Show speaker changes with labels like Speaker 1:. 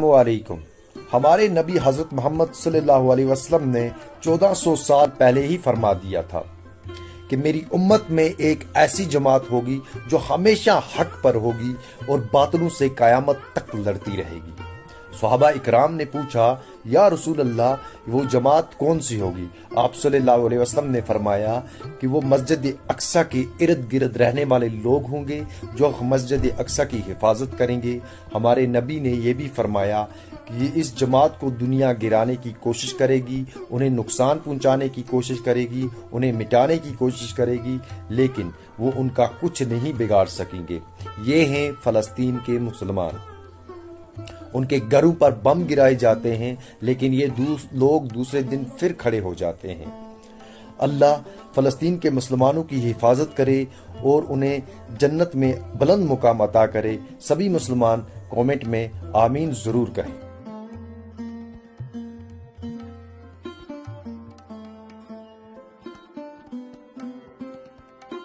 Speaker 1: वालेकुम। हमारे नबी हजरत मोहम्मद सल्लल्लाहु अलैहि वसल्लम ने 1400 साल पहले ही फरमा दिया था कि मेरी उम्मत में एक ऐसी जमात होगी जो हमेशा हक पर होगी और बातिलों से कयामत तक लड़ती रहेगी। सहाबा इकराम ने पूछा, या रसूल अल्लाह, वो जमात कौन सी होगी? आप सल्लल्लाहु अलैहि वसल्लम ने फरमाया कि वो मस्जिद अक्सा के इर्द गिर्द रहने वाले लोग होंगे जो मस्जिद अक्सा की हिफाजत करेंगे। हमारे नबी ने यह भी फरमाया कि इस जमात को दुनिया गिराने की कोशिश करेगी, उन्हें नुकसान पहुंचाने की कोशिश करेगी, उन्हें मिटाने की कोशिश करेगी, लेकिन वो उनका कुछ नहीं बिगाड़ सकेंगे। ये हैं फ़लस्तीन के मुसलमान। उनके घरों पर बम गिराए जाते हैं, लेकिन ये लोग दूसरे दिन फिर खड़े हो जाते हैं। अल्लाह फ़लस्तीन के मुसलमानों की हिफाजत करे और उन्हें जन्नत में बुलंद मुकाम अता करे। सभी मुसलमान कमेंट में आमीन ज़रूर कहें।